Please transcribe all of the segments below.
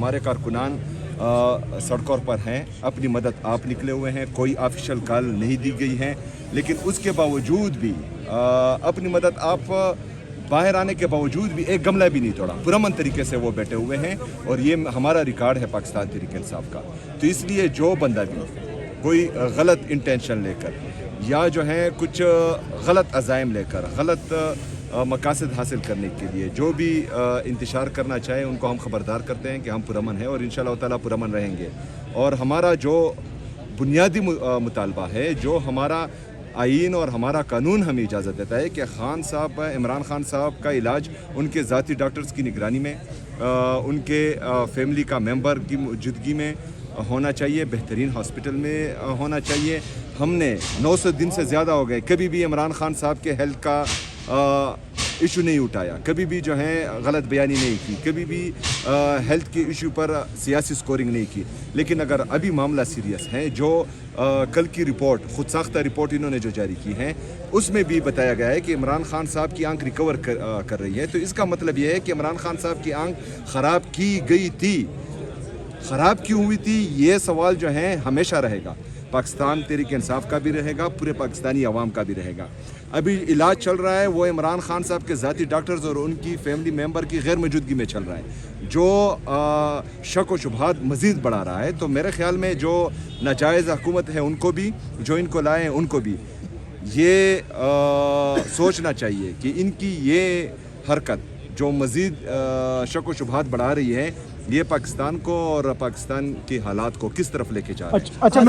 हमारे कारकुनान सड़कों पर हैं, अपनी मदद आप निकले हुए हैं, कोई ऑफिशियल कॉल नहीं दी गई है, लेकिन उसके बावजूद भी अपनी मदद आप बाहर आने के बावजूद भी एक गमला भी नहीं तोड़ा, पुरअमन तरीके से वो बैठे हुए हैं। और ये हमारा रिकॉर्ड है पाकिस्तान तहरीक इंसाफ का। तो इसलिए जो बंदा भी कोई गलत इंटेंशन लेकर या जो है कुछ गलत अज़ाइम लेकर गलत मकासद हासिल करने के लिए जो भी इंतशार करना चाहे, उनको हम ख़बरदार करते हैं कि हम पुरअमन हैं और इंशाअल्लाह ताला पुरअमन रहेंगे। और हमारा जो बुनियादी मुतालबा है, जो हमारा आइन और हमारा कानून हमें इजाज़त देता है कि इमरान खान साहब का इलाज उनके ज़ाती डॉक्टर्स की निगरानी में, उनके फैमिली का मेंबर की मौजूदगी में होना चाहिए, बेहतरीन हॉस्पिटल में होना चाहिए। हमने 900 दिन से ज़्यादा हो गए, कभी भी इमरान खान साहब के हेल्थ का इशू नहीं उठाया, कभी भी जो है गलत बयानी नहीं की, कभी भी हेल्थ के इशू पर सियासी स्कोरिंग नहीं की। लेकिन अगर अभी मामला सीरियस है, जो कल की रिपोर्ट खुद साख्ता रिपोर्ट इन्होंने जो जारी की है, उसमें भी बताया गया है कि इमरान खान साहब की आंख रिकवर कर रही है। तो इसका मतलब यह है कि इमरान खान साहब की आंख ख़राब की गई थी, ख़राब क्यों हुई थी, ये सवाल जो है हमेशा रहेगा। पाकिस्तान तहरीक इंसाफ का भी रहेगा, पूरे पाकिस्तानी अवाम का भी रहेगा। अभी इलाज चल रहा है, वो इमरान खान साहब के ज़ाती डॉक्टर्स और उनकी फैमिली मेंबर की गैर मौजूदगी में चल रहा है, जो शक व शुबहात मज़ीद बढ़ा रहा है। तो मेरे ख़्याल में जो नाजायज़ हुकूमत है उनको भी, जो इनको लाए हैं उनको भी ये सोचना चाहिए कि इनकी ये हरकत जो मज़ीद शक व शुबहात बढ़ा रही है, ये पाकिस्तान को और पाकिस्तान के हालात को किस तरफ लेके जा रहे हैं। अच्छा,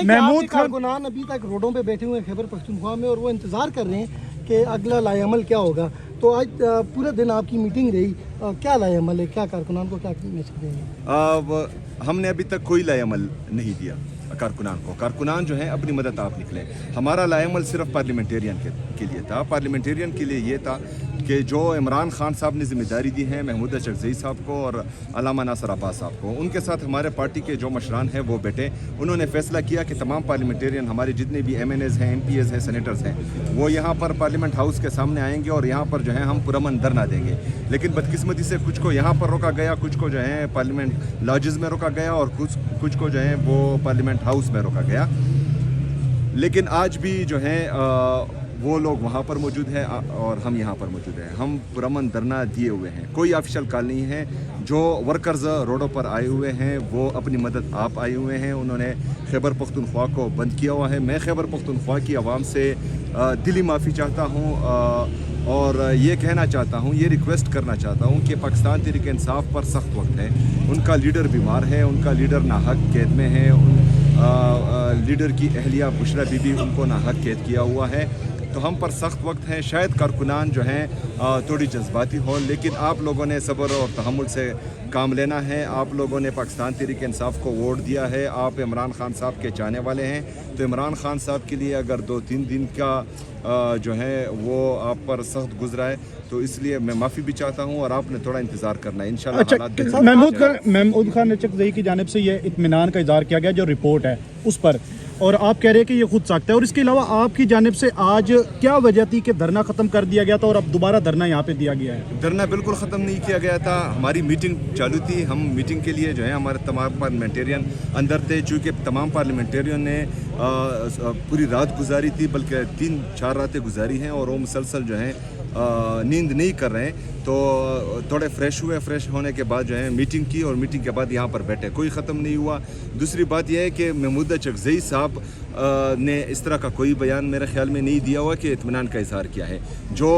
महमूद कारकुनान अभी तक रोडों पे बैठे हुए हैं खैबर पख्तूनख्वा में, और वो इंतज़ार कर रहे हैं कि अगला लाएअमल क्या होगा। तो आज पूरे दिन आपकी मीटिंग रही, क्या लाएअमल है, क्या कारकुनान को क्या मैसेज देंगे? हमने अभी तक कोई लाएअमल नहीं दिया कारकुनान को। कारकुनान जो है अपनी मदद आप निकले। हमारा लाएअमल सिर्फ पार्लियामेंटेरियन के लिए था। पार्लियामेंटेरियन के लिए ये था कि जो इमरान खान साहब ने जिम्मेदारी दी है महमूद अशरफजई साहब को और अल्लामा नासिर अब्बास साहब को, उनके साथ हमारे पार्टी के जो मशरान हैं वो बैठे। उन्होंने फैसला किया कि तमाम पार्लियामेंटेरियन, हमारे जितने भी MNAs हैं, MPs हैं, सेनेटर्स हैं, वो यहाँ पर पार्लियामेंट हाउस के सामने आएंगे और यहाँ पर जो है हम पुरअमन धरना देंगे। लेकिन बदकिस्मती से कुछ को यहाँ पर रोका गया, कुछ को जो है पार्लियामेंट लॉजेस में रोका गया और कुछ को जो है वो पार्लियामेंट हाउस में रोका गया। लेकिन आज भी जो है वो लोग वहाँ पर मौजूद हैं और हम यहाँ पर मौजूद हैं। हम पुरअमन धरना दिए हुए हैं, कोई ऑफिशियल कॉल नहीं है। जो वर्कर्स रोडों पर आए हुए हैं वो अपनी मदद आप आए हुए हैं। उन्होंने खैबर पख्तूनख्वा को बंद किया हुआ है। मैं खैबर पख्तूनख्वा की आवाम से दिली माफ़ी चाहता हूँ और ये कहना चाहता हूँ, ये रिक्वेस्ट करना चाहता हूँ कि पाकिस्तान तहरीक इंसाफ पर सख्त वक्त है। उनका लीडर बीमार है, उनका लीडर नाहक कैद में है, लीडर की अहलिया बुशरा बीबी उनको नाहक कैद किया हुआ है। तो हम पर सख्त वक्त है। शायद कारकुनान जो हैं थोड़ी जज्बाती हो, लेकिन आप लोगों ने सब्र और तहम्मुल से काम लेना है। आप लोगों ने पाकिस्तान तहरीक इंसाफ को वोट दिया है, आप इमरान खान साहब के चाहने वाले हैं। तो इमरान खान साहब के लिए अगर 2-3 दिन का जो है वो आप पर सख्त गुजरा है, तो इसलिए मैं माफ़ी भी चाहता हूँ और आपने थोड़ा इंतज़ार करना है। इंशाल्लाह अच्छा, महमूद खान अशरफजई की जानिब से ये इत्मीनान का इज़हार किया गया जो रिपोर्ट है उस पर, और आप कह रहे हैं कि ये खुद सख्त है। और इसके अलावा आपकी जानिब से आज क्या वजह थी कि धरना ख़त्म कर दिया गया था और अब दोबारा धरना यहाँ पे दिया गया है? धरना बिल्कुल ख़त्म नहीं किया गया था। हमारी मीटिंग चालू थी। हम मीटिंग के लिए जो है हमारे तमाम पार्लियामेंटेरियन अंदर थे। चूँकि तमाम पार्लियामेंटेरियन ने पूरी रात गुजारी थी, बल्कि 3-4 रातें गुजारी हैं और वो मुसलसल जो है नींद नहीं कर रहे हैं। तो थोड़े फ्रेश हुए, फ्रेश होने के बाद जो है मीटिंग की और मीटिंग के बाद यहाँ पर बैठे, कोई ख़त्म नहीं हुआ। दूसरी बात यह है कि महमूद अशरफजई साहब ने इस तरह का कोई बयान मेरे ख्याल में नहीं दिया हुआ कि इत्मीनान का इज़हार किया है। जो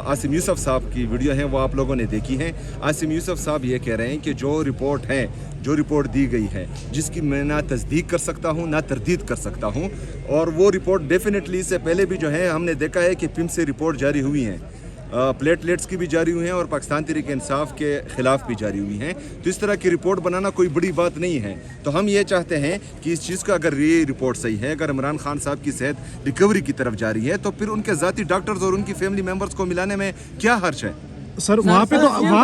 आसिम यूसुफ साहब की वीडियो है वो आप लोगों ने देखी है। आसिम यूसुफ साहब ये कह रहे हैं कि जो रिपोर्ट है, जो रिपोर्ट दी गई है, जिसकी मैं ना तस्दीक कर सकता हूँ ना तरदीद कर सकता हूँ, और वो रिपोर्ट डेफिनेटली इससे पहले भी जो है हमने देखा है कि पिम से रिपोर्ट जारी हुई हैं, प्लेटलेट्स की भी जारी हुई हैं और पाकिस्तान तहरीक इंसाफ के ख़िलाफ़ भी जारी हुई हैं। तो इस तरह की रिपोर्ट बनाना कोई बड़ी बात नहीं है। तो हम ये चाहते हैं कि इस चीज़ का, अगर ये रिपोर्ट सही है, अगर इमरान खान साहब की सेहत रिकवरी की तरफ जा रही है, तो फिर उनके ज़ाती डॉक्टर्स और उनकी फैमिली मेम्बर्स को मिलाने में क्या हर्ज है? सर वहाँ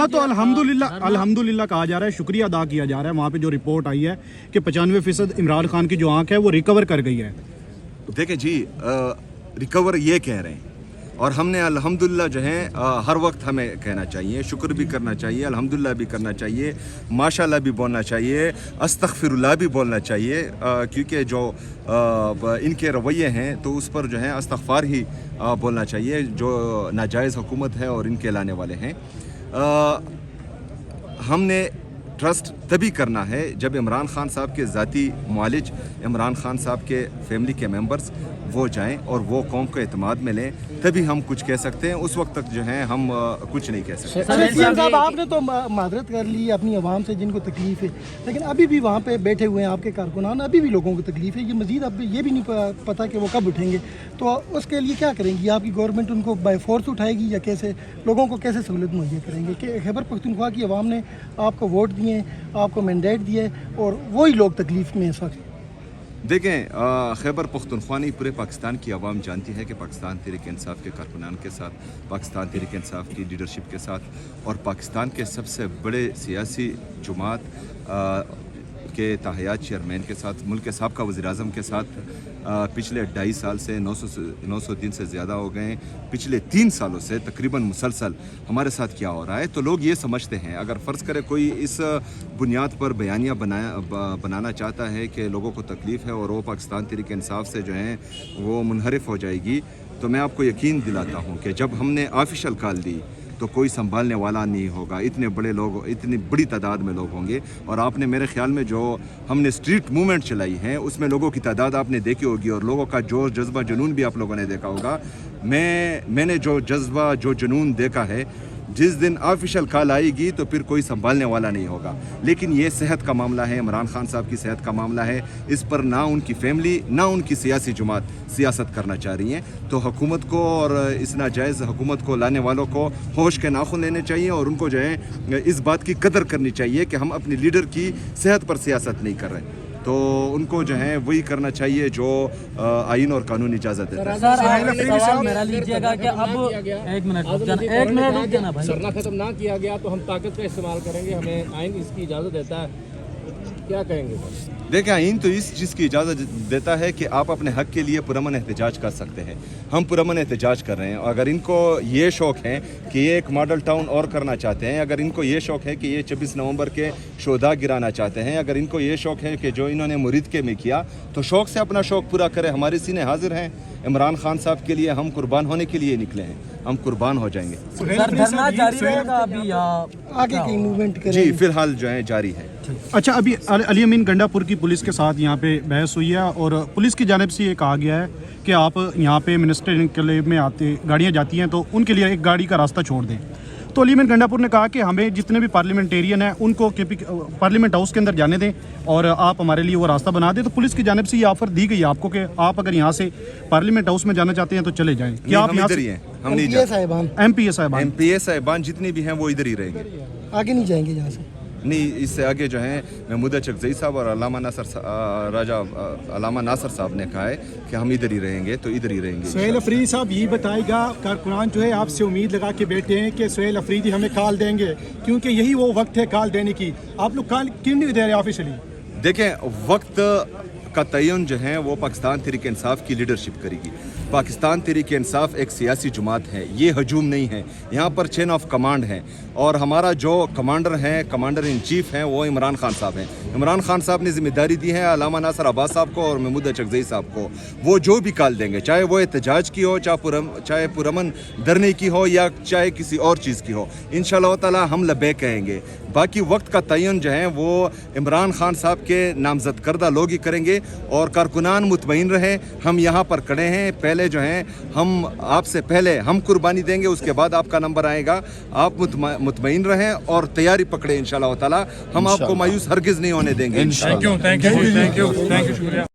तो अल्हम्दुलिल्लाह कहा जा रहा है, शुक्रिया अदा किया जा रहा है। वहाँ पे जो रिपोर्ट आई है कि 95% इमरान खान की जो आँख है वो रिकवर कर गई है। देखें जी, रिकवर ये कह रहे हैं اور ہم نے الحمدللہ جو ہے ہر وقت ہمیں کہنا چاہیے، شکر بھی کرنا چاہیے، الحمدللہ بھی کرنا چاہیے، ماشاءاللہ بھی بولنا چاہیے، استغفر اللہ بھی بولنا چاہیے، کیونکہ جو ان کے رویے ہیں تو اس پر جو ہے استغفار ہی بولنا چاہیے جو ناجائز حکومت ہے اور ان کے لانے والے ہیں۔ ہم نے ٹرسٹ تبھی کرنا ہے جب عمران خان صاحب کے ذاتی معالج، عمران خان صاحب کے فیملی کے ممبرز وہ جائیں اور وہ قوم کو اعتماد میں لیں، تبھی ہم کچھ کہہ سکتے ہیں۔ اس وقت تک جو ہے ہم کچھ نہیں کہہ سکتے۔ سیاسی صاحب آپ نے تو معذرت کر لی اپنی عوام سے جن کو تکلیف ہے، لیکن ابھی بھی وہاں پہ بیٹھے ہوئے ہیں آپ کے کارکنان، ابھی بھی لوگوں کو تکلیف ہے، یہ مزید اب یہ بھی نہیں پتہ کہ وہ کب اٹھیں گے، تو اس کے لیے کیا کریں گی؟ آپ کی گورنمنٹ ان کو بائی فورس اٹھائے گی یا کیسے لوگوں کو کیسے سہولت مہیا کریں گے کہ خیبر پختونخوا کی عوام نے آپ کو ووٹ دیے، آپ کو مینڈیٹ دیے اور وہی لوگ تکلیف میں اس وقت؟ دیکھیں، خیبر پختونخوا نہیں پورے پاکستان کی عوام جانتی ہے کہ پاکستان تحریک انصاف کے کارکنان کے ساتھ، پاکستان تحریک انصاف کی لیڈرشپ کے ساتھ اور پاکستان کے سب سے بڑے سیاسی جماعت کے تاحیات چیئرمین کے ساتھ، ملک کے سابقہ وزیر اعظم کے ساتھ پچھلے 2.5 سال سے 900 دن سے زیادہ ہو گئے ہیں، پچھلے 3 سالوں سے تقریباً مسلسل ہمارے ساتھ کیا ہو رہا ہے، تو لوگ یہ سمجھتے ہیں، اگر فرض کرے کوئی اس بنیاد پر بیانیہ بنانا چاہتا ہے کہ لوگوں کو تکلیف ہے اور وہ پاکستان تحریک انصاف سے جو ہیں وہ منحرف ہو جائے گی، تو میں آپ کو یقین دلاتا ہوں کہ جب ہم نے آفیشل کال دی تو کوئی سنبھالنے والا نہیں ہوگا، اتنے بڑے لوگ، اتنی بڑی تعداد میں لوگ ہوں گے۔ اور آپ نے میرے خیال میں جو ہم نے اسٹریٹ موومنٹ چلائی ہے اس میں لوگوں کی تعداد آپ نے دیکھی ہوگی اور لوگوں کا جوش، جذبہ، جنون بھی آپ لوگوں نے دیکھا ہوگا۔ میں نے جو جذبہ، جو جنون دیکھا ہے، جس دن آفیشل کال آئے گی تو پھر کوئی سنبھالنے والا نہیں ہوگا۔ لیکن یہ صحت کا معاملہ ہے، عمران خان صاحب کی صحت کا معاملہ ہے، اس پر نہ ان کی فیملی نہ ان کی سیاسی جماعت سیاست کرنا چاہ رہی ہیں، تو حکومت کو اور اس ناجائز حکومت کو لانے والوں کو ہوش کے ناخن لینے چاہیے اور ان کو جو ہے اس بات کی قدر کرنی چاہیے کہ ہم اپنی لیڈر کی صحت پر سیاست نہیں کر رہے، تو ان کو جو ہے وہی کرنا چاہیے جو آئین اور قانون اجازت دیتا ہے۔ سوال میرا لیجیے گا کہ اب ایک منٹ رک جانا بھائی، سرنا ختم نہ کیا گیا تو ہم طاقت کا استعمال کریں گے، ہمیں آئین اس کی اجازت دیتا ہے، کیا کہیں گے؟ دیکھیں، آئین تو اس چیز کی اجازت دیتا ہے کہ آپ اپنے حق کے لیے پرامن احتجاج کر سکتے ہیں، ہم پرامن احتجاج کر رہے ہیں۔ اگر ان کو یہ شوق ہے کہ یہ ایک ماڈل ٹاؤن اور کرنا چاہتے ہیں، اگر ان کو یہ شوق ہے کہ یہ 26 نومبر کے شہداء گرانا چاہتے ہیں، اگر ان کو یہ شوق ہے کہ جو انہوں نے مرید میں کیا، تو شوق سے اپنا شوق پورا کرے، ہمارے سینے حاضر ہیں۔ عمران خان صاحب کے لیے ہم قربان ہونے کے لیے نکلے ہیں، ہم قربان ہو جائیں گے۔ سر دھرنا جاری رہے گا ابھی یا آگے کی موومنٹ کریں؟ جی، فی الحال جو ہے جاری ہے۔ اچھا، ابھی علی امین گنڈا پور کی پولیس کے ساتھ یہاں پہ بحث ہوئی ہے اور پولیس کی جانب سے یہ کہا گیا ہے کہ آپ یہاں پہ منسٹر انکلیو میں آتے گاڑیاں جاتی ہیں تو ان کے لیے ایک گاڑی کا راستہ چھوڑ دیں، تو علی امین گنڈا پور نے کہا کہ ہمیں جتنے بھی پارلیمنٹیرین ہیں ان کو پارلیمنٹ ہاؤس کے اندر جانے دیں اور آپ ہمارے لیے وہ راستہ بنا دیں۔ تو پولیس کی جانب سے یہ آفر دی گئی ہے آپ کو کہ آپ اگر یہاں سے پارلیمنٹ ہاؤس میں جانا چاہتے ہیں تو چلے جائیں، کیا آپ یہاں سے؟ ہم نہیں ایم پی اے صاحبان جتنے بھی ہیں وہ ادھر ہی رہیں گے، آگے نہیں جائیں گے یہاں سے؟ نہیں، اس سے آگے جو ہیں محمود چکزئی صاحب اور علامہ ناصر صاحب نے کہا ہے کہ ہم ادھر ہی رہیں گے، تو ادھر ہی رہیں گے۔ سہیل افریدی صاحب یہ بتائے گا، کارکنان جو ہے آپ سے امید لگا کے بیٹھے ہیں کہ سہیل افریدی ہمیں کال دیں گے، کیونکہ یہی وہ وقت ہے کال دینے کی، آپ لوگ کال کیوں نہیں دے رہے آفیشلی؟ دیکھیں، وقت کا تعین جو ہے وہ پاکستان تحریک انصاف کی لیڈرشپ کرے گی۔ پاکستان تحریک انصاف ایک سیاسی جماعت ہے، یہ ہجوم نہیں ہے، یہاں پر چین آف کمانڈ ہے، اور ہمارا جو کمانڈر ہیں، کمانڈر ان چیف ہیں، وہ عمران خان صاحب ہیں۔ عمران خان صاحب نے ذمہ داری دی ہے علامہ ناصر عباس صاحب کو اور محمود چکزئی صاحب کو، وہ جو بھی کال دیں گے، چاہے وہ احتجاج کی ہو، چاہے پرامن دھرنے کی ہو یا چاہے کسی اور چیز کی ہو، انشاءاللہ تعالی ہم لبیک کہیں گے۔ باقی وقت کا تعین جو ہے وہ عمران خان صاحب کے نامزد کردہ لوگ ہی کریں گے، اور کارکنان مطمئن رہیں، ہم یہاں پر کھڑے ہیں، پہلے جو ہیں ہم آپ سے پہلے ہم قربانی دیں گے، اس کے بعد آپ کا نمبر آئے گا، آپ مطمئن رہیں اور تیاری پکڑیں، انشاءاللہ تعالی ہم آپ کو مایوس ہرگز نہیں ہونے دیں گے۔ تھینک یو، شکریہ۔